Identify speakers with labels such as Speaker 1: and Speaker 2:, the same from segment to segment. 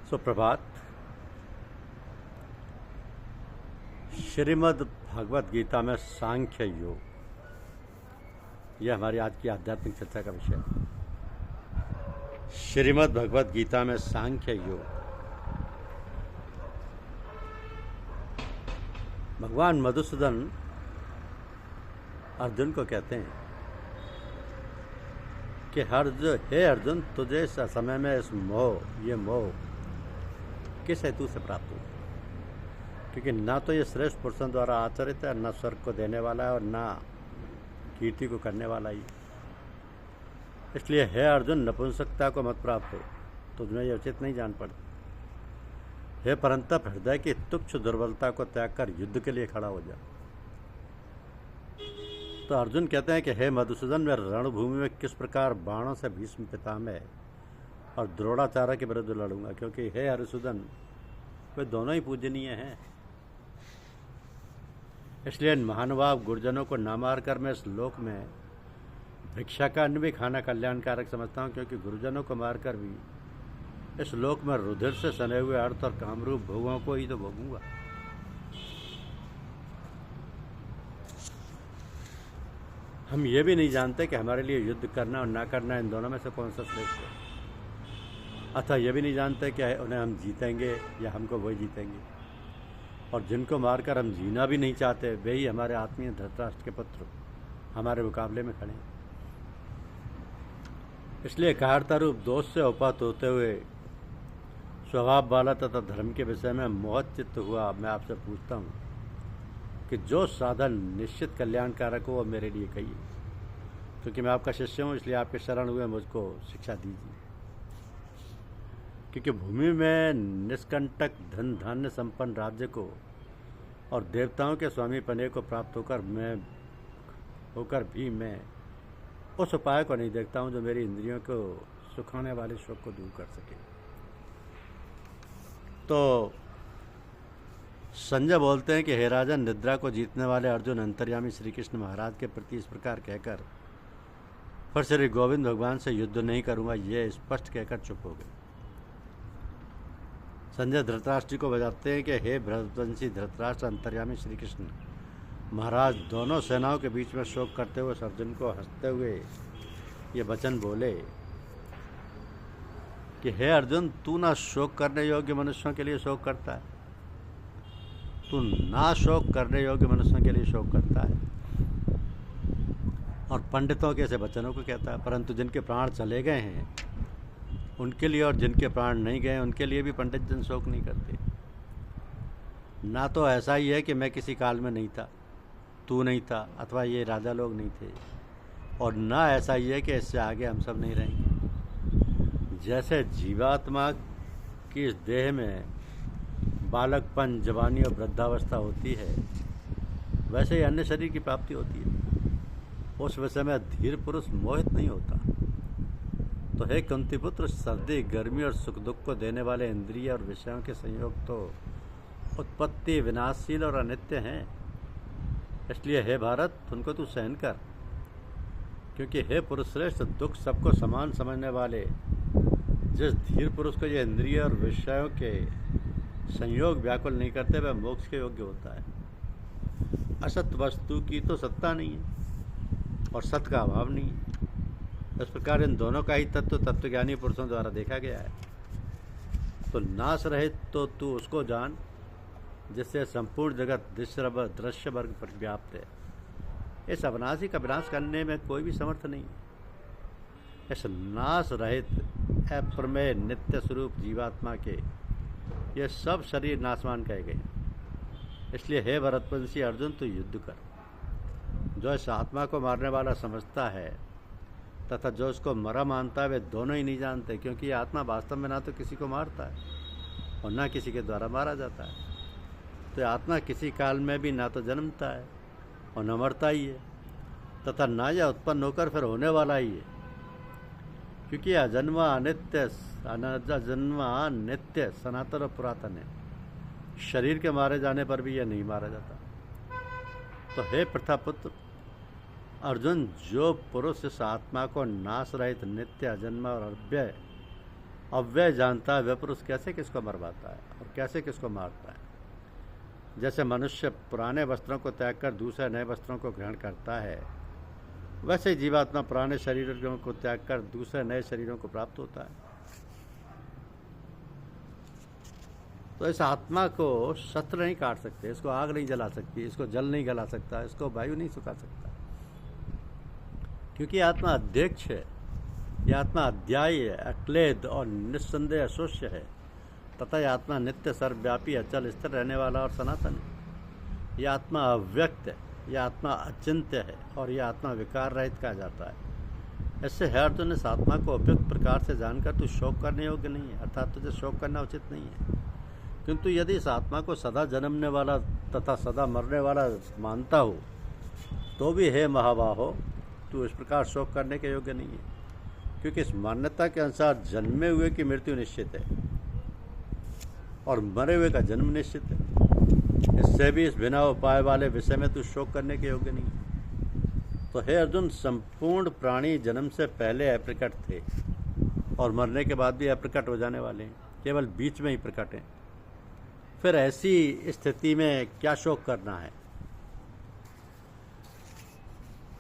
Speaker 1: सुप्रभात। श्रीमद् भगवत गीता में सांख्य योग, यह हमारी आज की आध्यात्मिक चर्चा का विषय है। श्रीमद् भगवत गीता में सांख्य योग। भगवान मधुसूदन अर्जुन को कहते हैं कि हे अर्जुन, तुझे इस समय में इस ये मोह किस हेतु से प्राप्त हुआ? क्योंकि ना तो ये श्रेष्ठ पुरुषों द्वारा आचरित है, न स्वर्ग को देने वाला है और ना कीर्ति को करने वाला ही। इसलिए हे अर्जुन, नपुंसकता को मत प्राप्त हो, तुझमें यह उचित नहीं जान पड़ती। हे परंतप, हृदय की तुच्छ दुर्बलता को त्याग कर युद्ध के लिए खड़ा हो जा। तो अर्जुन कहते हैं कि हे मधुसूदन, मैं रणभूमि में किस प्रकार बाणों से भीष्म पितामह और द्रोणाचार्य के विरुद्ध लड़ूंगा, क्योंकि हे हरिसूदन, वे दोनों ही पूजनीय हैं। इसलिए इन महानुभाव गुरुजनों को ना मार कर मैं इस लोक में भिक्षा का अन्न भी खाना कल्याणकारक समझता हूँ, क्योंकि गुरुजनों को मारकर भी इस लोक में रुधिर से सने हुए अर्थ और कामरूप भोगों को ही तो भोगूंगा। हम ये भी नहीं जानते कि हमारे लिए युद्ध करना और ना करना, इन दोनों में से कौन सा श्रेष्ठ है। अतः ये भी नहीं जानते कि उन्हें हम जीतेंगे या हमको वही जीतेंगे। और जिनको मारकर हम जीना भी नहीं चाहते, वे ही हमारे आत्मीय धृतराष्ट्र के पुत्र हमारे मुकाबले में खड़े हैं। इसलिए कायरता रूप दोष से उपहत होते हुए स्वभाव वाला तथा धर्म के विषय में मोहित चित्त हुआ मैं आपसे पूछता हूँ कि जो साधन निश्चित कल्याणकारक हो वो मेरे लिए कहिए, क्योंकि मैं आपका शिष्य हूँ। इसलिए आपके शरण हुए मुझको शिक्षा दीजिए, क्योंकि भूमि में निष्कंटक धन धान्य संपन्न राज्य को और देवताओं के स्वामी पने को प्राप्त होकर भी मैं उस उपाय को नहीं देखता हूँ जो मेरी इंद्रियों को सुखाने वाले शोक को दूर कर सके। तो संजय बोलते हैं कि हे राजन, निद्रा को जीतने वाले अर्जुन अंतर्यामी श्री कृष्ण महाराज के प्रति इस प्रकार कहकर फिर श्री गोविंद भगवान से युद्ध नहीं करूंगा, ये स्पष्ट कहकर चुप हो गए। संजय धृतराष्ट्र को बताते हैं कि हे भरतवंशी धृतराष्ट्र, अंतर्यामी श्री कृष्ण महाराज दोनों सेनाओं के बीच में शोक करते हुए अर्जुन को हंसते हुए ये वचन बोले कि हे अर्जुन, तू ना शोक करने योग्य मनुष्यों के लिए शोक करता है, तू ना शोक करने योग्य मनुष्यों के लिए शोक करता है और पंडितों के ऐसे वचनों को कहता है। परंतु जिनके प्राण चले गए हैं उनके लिए और जिनके प्राण नहीं गए उनके लिए भी पंडित जन शोक नहीं करते। ना तो ऐसा ही है कि मैं किसी काल में नहीं था, तू नहीं था, अथवा ये राजा लोग नहीं थे, और ना ऐसा ही है कि इससे आगे हम सब नहीं रहेंगे। जैसे जीवात्मा की इस देह में बालकपन, जवानी और वृद्धावस्था होती है, वैसे ही अन्य शरीर की प्राप्ति होती है। उस विषय में धीर पुरुष मोहित नहीं होता। तो हे कुंती पुत्र, सर्दी, गर्मी और सुख दुख को देने वाले इंद्रिय और विषयों के संयोग तो उत्पत्ति, विनाशशील और अनित्य हैं। इसलिए हे भारत, उनको तू सहन कर, क्योंकि हे पुरुष श्रेष्ठ, दुख सबको समान समझने वाले जिस धीर पुरुष को ये इंद्रिय और विषयों के संयोग व्याकुल नहीं करते, वह मोक्ष के योग्य होता है। असत वस्तु की तो सत्ता नहीं है और सत का अभाव नहीं है। इस प्रकार इन दोनों का ही तत्वज्ञानी पुरुषों द्वारा देखा गया है। तो नाश रहित तो तू उसको जान जिससे संपूर्ण जगत दृश्य वर्ग पर व्याप्त है। इस अविनाशी का विनाश करने में कोई भी समर्थ नहीं। इस नाश रहित अप्रमेय नित्य स्वरूप जीवात्मा के ये सब शरीर नाशवान कहे गए। इसलिए हे भरतवंशी अर्जुन, तू युद्ध कर। जो इस आत्मा को मारने वाला समझता है तथा जो उसको मरा मानता है, वे दोनों ही नहीं जानते, क्योंकि ये आत्मा वास्तव में ना तो किसी को मारता है और ना किसी के द्वारा मारा जाता है। तो ये आत्मा किसी काल में भी ना तो जन्मता है और न मरता ही है, तथा ना यह उत्पन्न होकर फिर होने वाला ही है, क्योंकि अजन्मा नित्य सनातन और पुरातन है। शरीर के मारे जाने पर भी यह नहीं मारा जाता। तो हे प्रथापुत्र अर्जुन, जो पुरुष इस आत्मा को नाश रहित, नित्य, अजन्मा और अव्यय अव्यय जानता है वह पुरुष कैसे किसको मरवाता है और कैसे किसको मारता है। जैसे मनुष्य पुराने वस्त्रों को त्याग कर दूसरे नए वस्त्रों को ग्रहण करता है, वैसे ही जीवात्मा पुराने शरीरों को त्याग कर दूसरे नए शरीरों को प्राप्त होता है। तो इस आत्मा को शस्त्र नहीं काट सकते, इसको आग नहीं जला सकती, इसको जल नहीं गला सकता, इसको वायु नहीं सुखा सकता, क्योंकि आत्मा अध्यक्ष है। यह आत्मा अध्यायी है, अक्लेद और निस्संदेह अशोष्य है तथा यह आत्मा नित्य सर्वव्यापी अचल स्थिर रहने वाला और सनातन है। यह आत्मा अव्यक्त है, यह आत्मा अचिंत्य है और यह आत्मा विकार रहित कहा जाता है। इससे है अर्जुन, इस आत्मा को उपयुक्त प्रकार से जानकर तू शोक करने योग्य नहीं है, अर्थात तुझे शोक करना उचित नहीं है। किंतु यदि इस आत्मा को सदा जन्मने वाला तथा सदा मरने वाला मानता हो तो भी हे महाबाहो, तू इस प्रकार शोक करने के योग्य नहीं है, क्योंकि इस मान्यता के अनुसार जन्मे हुए की मृत्यु निश्चित है और मरे हुए का जन्म निश्चित है। इससे भी इस बिना उपाय वाले विषय में तू शोक करने के योग्य नहीं है। तो हे अर्जुन, संपूर्ण प्राणी जन्म से पहले अप्रकट थे और मरने के बाद भी अप्रकट हो जाने वाले हैं, केवल बीच में ही प्रकट हैं। फिर ऐसी स्थिति में क्या शोक करना है?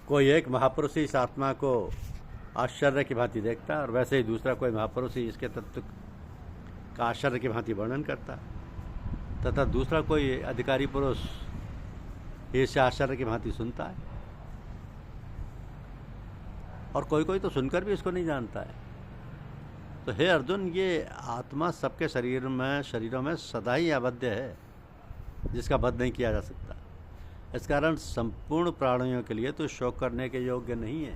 Speaker 1: कोई एक महापुरुष इस आत्मा को आश्चर्य की भांति देखता है और वैसे ही दूसरा कोई महापुरुष ही इसके तत्व का आश्चर्य की भांति वर्णन करता है तथा दूसरा कोई अधिकारी पुरुष इसे आश्चर्य की भांति सुनता है और कोई कोई तो सुनकर भी इसको नहीं जानता है। तो हे अर्जुन, ये आत्मा सबके शरीरों में सदा ही आबद्ध है, जिसका वध नहीं किया जा सकता। इस कारण संपूर्ण प्राणियों के लिए तू शोक करने के योग्य नहीं है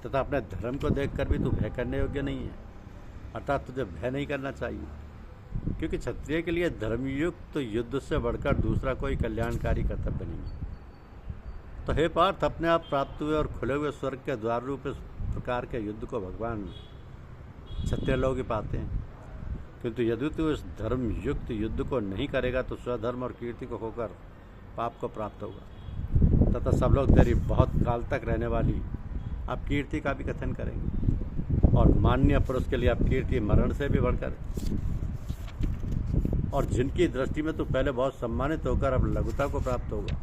Speaker 1: तथा अपने धर्म को देखकर भी तू भय करने योग्य नहीं है, अर्थात तुझे भय नहीं करना चाहिए, क्योंकि क्षत्रिय के लिए धर्मयुक्त युद्ध से बढ़कर दूसरा कोई कल्याणकारी कर्तव्य नहीं है। तो हे पार्थ, अपने आप प्राप्त हुए और खुले हुए स्वर्ग के द्वार रूप इस प्रकार के युद्ध को भगवान क्षत्रिय लोग ही पाते हैं, किंतु यदि तू इस धर्म युक्त युद्ध को नहीं करेगा तो स्वधर्म और कीर्ति को खोकर पाप को प्राप्त होगा तथा सब लोग तेरी बहुत काल तक रहने वाली अपकीर्ति का भी कथन करेंगे और मान्य पुरुष के लिए अपकीर्ति मरण से भी बढ़कर, और जिनकी दृष्टि में तू पहले बहुत सम्मानित होकर अब लघुता को प्राप्त होगा,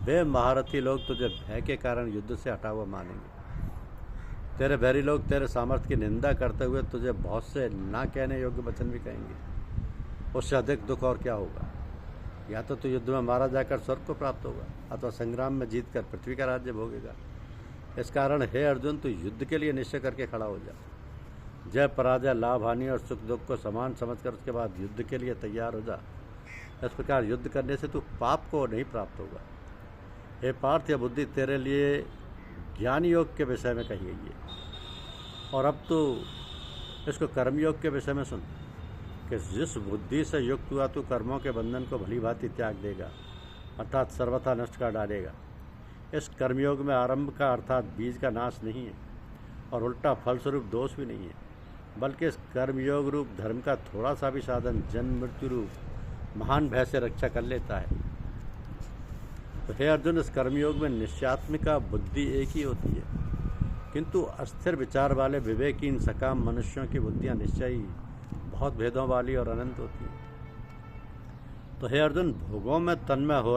Speaker 1: वे महारथी लोग तुझे भय के कारण युद्ध से हटा हुआ मानेंगे। तेरे बैरी लोग तेरे सामर्थ्य की निंदा करते हुए तुझे बहुत से ना कहने योग्य वचन भी कहेंगे। उससे अधिक दुख और क्या होगा? या तो तू युद्ध में मारा जाकर स्वर्ग को प्राप्त होगा अथवा संग्राम में जीतकर पृथ्वी का राज्य भोगेगा। इस कारण हे अर्जुन, तू युद्ध के लिए निश्चय करके खड़ा हो जा। जय पराजय, लाभ हानि और सुख दुख को समान समझकर उसके बाद युद्ध के लिए तैयार हो जा। इस प्रकार युद्ध करने से तू पाप को नहीं प्राप्त होगा। हे पार्थ, यह बुद्धि तेरे लिए ज्ञान योग के विषय में कही गई है और अब तू इसको कर्मयोग के विषय में सुन कि जिस बुद्धि से युक्त हुआ तू कर्मों के बंधन को भली भांति त्याग देगा, अर्थात सर्वथा नष्ट कर डालेगा। इस कर्मयोग में आरंभ का अर्थात बीज का नाश नहीं है और उल्टा फलस्वरूप दोष भी नहीं है, बल्कि इस कर्मयोग रूप धर्म का थोड़ा सा भी साधन जन्म मृत्यु रूप महान भय से रक्षा कर लेता है। तो हे अर्जुन, इस कर्मयोग में निश्चयात्मिका बुद्धि एक ही होती है, किंतु अस्थिर विचार वाले विवेकहीन सकाम मनुष्यों की बुद्धियाँ निश्चय ही बहुत भेदों वाली और अनंत होती हैं। तो हे अर्जुन, भोगों में तन्मय हो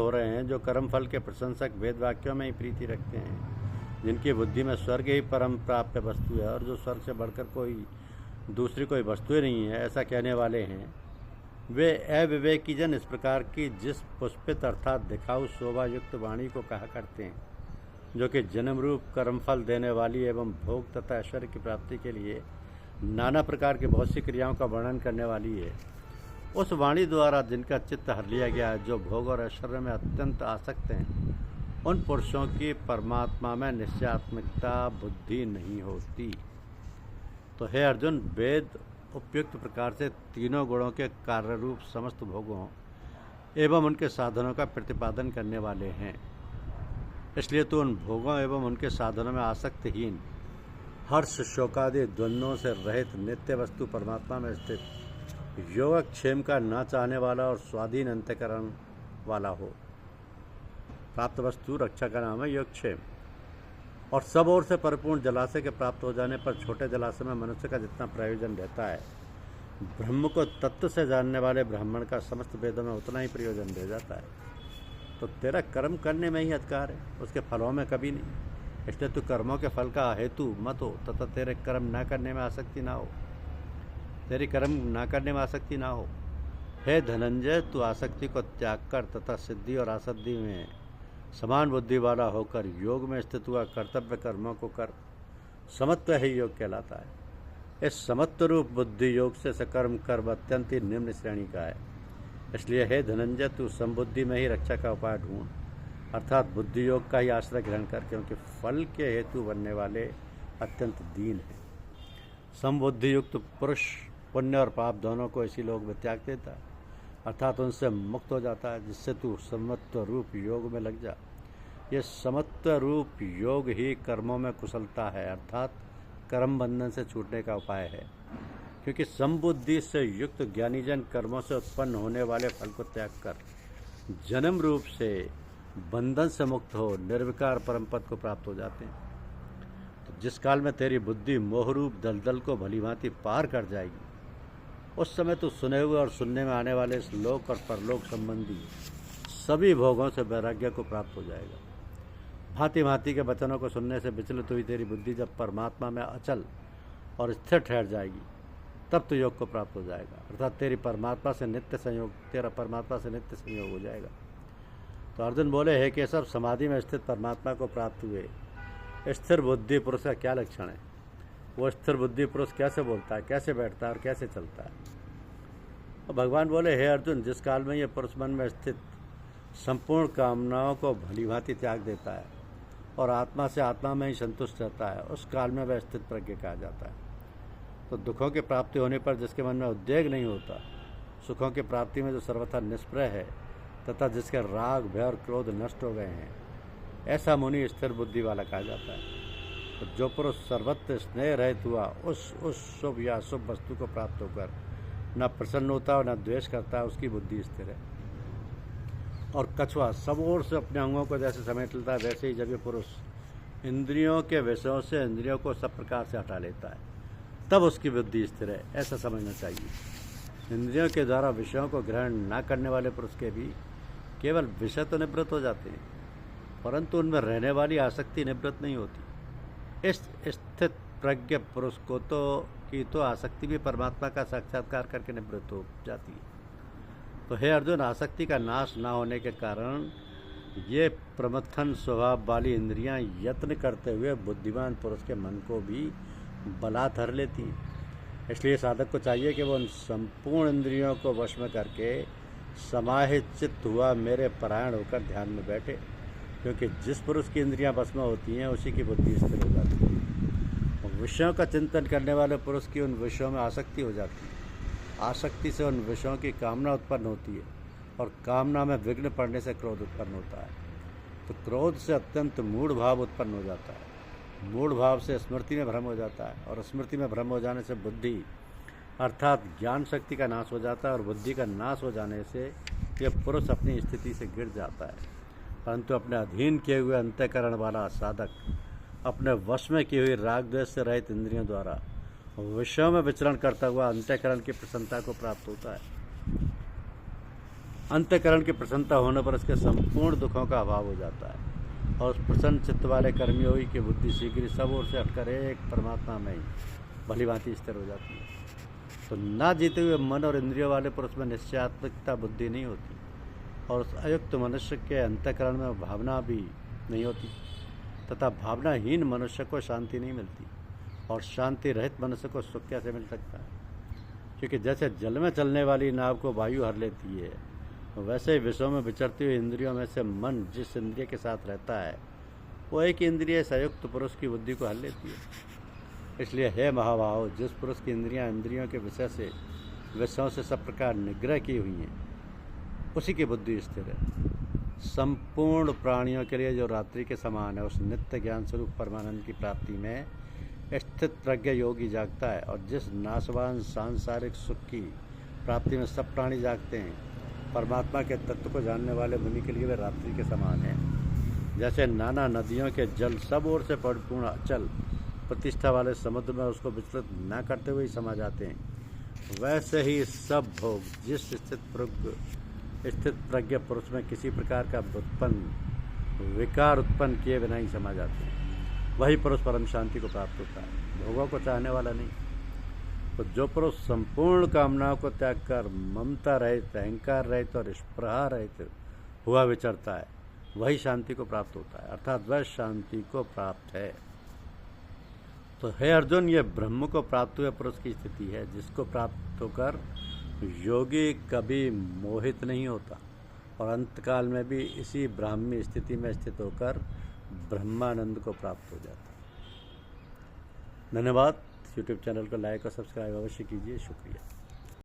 Speaker 1: रहे हैं, जो कर्मफल के प्रशंसक वेद वाक्यों में ही प्रीति रखते हैं, जिनकी बुद्धि में स्वर्ग ही परम प्राप्य वस्तु है और जो स्वर्ग से बढ़कर दूसरी कोई वस्तु ही नहीं है, ऐसा कहने वाले हैं, वे अविवेकी जन इस प्रकार की जिस पुष्पित अर्थात दिखाऊ शोभा युक्त वाणी को कहा करते हैं, जो कि जन्म रूप कर्मफल देने वाली एवं भोग तथा ऐश्वर्य की प्राप्ति के लिए नाना प्रकार की बहुत सी क्रियाओं का वर्णन करने वाली है, उस वाणी द्वारा जिनका चित्त हर लिया गया है, जो भोग और ऐश्वर्य में अत्यंत आसक्त हैं, उन पुरुषों की परमात्मा में निश्चयात्मिकता बुद्धि नहीं होती। तो हे अर्जुन, वेद उपयुक्त प्रकार से तीनों गुणों के कार्य रूप समस्त भोगों एवं उनके साधनों का प्रतिपादन करने वाले हैं। इसलिए तो उन भोगों एवं उनके साधनों में आसक्तहीन, हर्ष शोकादि द्वंद्वों से रहित नित्य वस्तु परमात्मा में स्थित योगक्षेम का न चाहने वाला और स्वाधीन अंतःकरण वाला हो। प्राप्त वस्तु रक्षा का नाम है योगक्षेम। और सब ओर से परिपूर्ण जलाशय के प्राप्त हो जाने पर छोटे जलाशय में मनुष्य का जितना प्रयोजन रहता है, ब्रह्म को तत्व से जानने वाले ब्राह्मण का समस्त वेदों में उतना ही प्रयोजन रह जाता है। तो तेरा कर्म करने में ही अधिकार है, उसके फलों में कभी नहीं। इसलिए तू कर्मों के फल का हेतु मत हो तथा तेरे कर्म ना करने में आसक्ति ना हो, तेरी कर्म ना करने में आसक्ति ना हो। हे धनंजय, तू आसक्ति को त्याग कर तथा सिद्धि और असद्धि में समान बुद्धि वाला होकर योग में स्थित हुआ कर्तव्य कर्मों को कर। समत्व ही योग कहलाता है। इस समत्व रूप बुद्धि योग से सकर्म कर्म अत्यंत ही निम्न श्रेणी का है। इसलिए हे धनंजय, तू समबुद्धि में ही रक्षा का उपाय ढूंढ, अर्थात बुद्धि योग का ही आश्रय ग्रहण कर, क्योंकि फल के हेतु बनने वाले अत्यंत दीन है। समबुद्धि युक्त पुरुष पुण्य और पाप दोनों को इसी लोक में त्याग देता है, अर्थात उनसे मुक्त हो जाता है, जिससे तू समत्व रूप योग में लग जा। ये समत्व रूप योग ही कर्मों में कुशलता है, अर्थात कर्म बंधन से छूटने का उपाय है। क्योंकि समबुद्धि से युक्त ज्ञानीजन कर्मों से उत्पन्न होने वाले फल को त्याग कर जन्म रूप से बंधन से मुक्त हो निर्विकार परम पद को प्राप्त हो जाते हैं। तो जिस काल में तेरी बुद्धि मोहरूप दलदल को भलीभांति पार कर जाएगी, उस समय तो सुने हुए और सुनने में आने वाले इस लोक और परलोक संबंधी सभी भोगों से वैराग्य को प्राप्त हो जाएगा। भांति भांति के वचनों को सुनने से विचलित हुई तेरी बुद्धि जब परमात्मा में अचल और स्थिर ठहर जाएगी, तब तो योग को प्राप्त हो जाएगा, अर्थात तेरा परमात्मा से नित्य संयोग हो जाएगा। तो अर्जुन बोले, हे केशव, समाधि में स्थित परमात्मा को प्राप्त हुए स्थिर बुद्धि पुरुष का क्या लक्षण है? वो स्थिर बुद्धि पुरुष कैसे बोलता है, कैसे बैठता है और कैसे चलता है? और भगवान बोले, हे अर्जुन, जिस काल में ये पुरुष मन में स्थित संपूर्ण कामनाओं को भलीभांति त्याग देता है और आत्मा से आत्मा में ही संतुष्ट रहता है, उस काल में वह स्थित प्रज्ञ कहा जाता है। तो दुखों की प्राप्ति होने पर जिसके मन में उद्वेग नहीं होता, सुखों की प्राप्ति में जो सर्वथा निष्प्रय है तथा जिसके राग भय और क्रोध नष्ट हो गए हैं, ऐसा मुनि स्थिर बुद्धि वाला कहा जाता है। तो जो पुरुष सर्वत्र स्नेह रहित हुआ उस शुभ या अशुभ वस्तु को प्राप्त होकर न प्रसन्न होता और न द्वेष करता है, उसकी बुद्धि स्थिर है। और कछुआ सब ओर से अपने अंगों को जैसे समेट लेता है, वैसे ही जब ये पुरुष इंद्रियों के विषयों से इंद्रियों को सब प्रकार से हटा लेता है, तब उसकी बुद्धि स्थिर है, ऐसा समझना चाहिए। इंद्रियों के द्वारा विषयों को ग्रहण न करने वाले पुरुष के भी केवल विषय तो निवृत्त हो जाते हैं, परंतु उनमें रहने वाली आसक्ति निवृत्त नहीं होती। इस स्थित प्रज्ञ पुरुष को तो आसक्ति भी परमात्मा का साक्षात्कार करके निवृत्त हो जाती है। तो हे अर्जुन, आसक्ति का नाश न होने के कारण ये प्रमथन स्वभाव वाली इंद्रियां यत्न करते हुए बुद्धिमान पुरुष के मन को भी बलात् हर लेती हैं। इसलिए साधक को चाहिए कि वो उन संपूर्ण इंद्रियों को वश में करके समाहित चित्त हुआ मेरे परायण होकर ध्यान में बैठे, क्योंकि जिस पुरुष की इंद्रियां वश में होती हैं उसी की बुद्धि स्थिर हो जाती है। विषयों का चिंतन करने वाले पुरुष की उन विषयों में आसक्ति हो जाती है। आसक्ति से उन विषयों की कामना उत्पन्न होती है और कामना में विघ्न पड़ने से क्रोध उत्पन्न होता है। तो क्रोध से अत्यंत मूढ़ भाव उत्पन्न हो जाता है। मूढ़ भाव से स्मृति में भ्रम हो जाता है और स्मृति में भ्रम हो जाने से बुद्धि अर्थात ज्ञान शक्ति का नाश हो जाता है और बुद्धि का नाश हो जाने से यह पुरुष अपनी स्थिति से गिर जाता है। परंतु अपने अधीन किए हुए अंतःकरण वाला साधक अपने वश में की हुई राग द्वेष से रहित इंद्रियों द्वारा विषयों में विचरण करता हुआ अंतःकरण की प्रसन्नता को प्राप्त होता है। अंतःकरण की प्रसन्नता होने पर उसके संपूर्ण दुखों का अभाव हो जाता है और उस प्रसन्न चित्त वाले कर्मयोगी की बुद्धि शीघ्र सब ओर से हटकर एक परमात्मा में ही भलीभांति स्थिर हो जाती है। तो ना जीते हुए मन और इंद्रियों वाले पुरुष में निश्चयात्मकता बुद्धि नहीं होती और उस अयुक्त मनुष्य के अंतःकरण में भावना भी नहीं होती तथा भावनाहीन मनुष्य को शांति नहीं मिलती और शांति रहित मनुष्य को सुख कैसे मिल सकता है? क्योंकि जैसे जल में चलने वाली नाव को वायु हर लेती है, वैसे ही विषयों में विचरती हुई इंद्रियों में से मन जिस इंद्रिय के साथ रहता है वो एक इंद्रिय संयुक्त पुरुष की बुद्धि को हर लेती है। इसलिए हे महाभाव, जिस पुरुष की इंद्रियां इंद्रियों के विषयों से सब प्रकार निग्रह की हुई हैं, उसी की बुद्धि स्थिर है। संपूर्ण प्राणियों के लिए जो रात्रि के समान है, उस नित्य ज्ञान स्वरूप परमानंद की प्राप्ति में स्थित प्रज्ञ योगी जागता है और जिस नाशवान सांसारिक सुख की प्राप्ति में सब प्राणी जागते हैं, परमात्मा के तत्व को जानने वाले मुनि के लिए वे रात्रि के समान है। जैसे नाना नदियों के जल सब ओर से परिपूर्ण अचल प्रतिष्ठा वाले समुद्र में उसको विचलित न करते हुए ही समा जाते हैं, वैसे ही सब भोग जिस स्थित प्रज्ञ पुरुष में किसी प्रकार का विकार उत्पन्न किए बिना ही समा जाते हैं, वही पुरुष परम शांति को प्राप्त होता है, भोगों को चाहने वाला नहीं। तो जो पुरुष संपूर्ण कामनाओं को त्याग कर ममता रहित, अहंकार रहित और स्पृहा रहित हुआ विचरता है, वही शांति को प्राप्त होता है, अर्थात वह शांति को प्राप्त है। तो हे अर्जुन, ये ब्रह्म को प्राप्त हुए पुरुष की स्थिति है, जिसको प्राप्त होकर योगी कभी मोहित नहीं होता और अंतकाल में भी इसी ब्राह्मी स्थिति में स्थित होकर ब्रह्मानंद को प्राप्त हो जाता है। धन्यवाद। यूट्यूब चैनल को लाइक और सब्सक्राइब अवश्य कीजिए। शुक्रिया।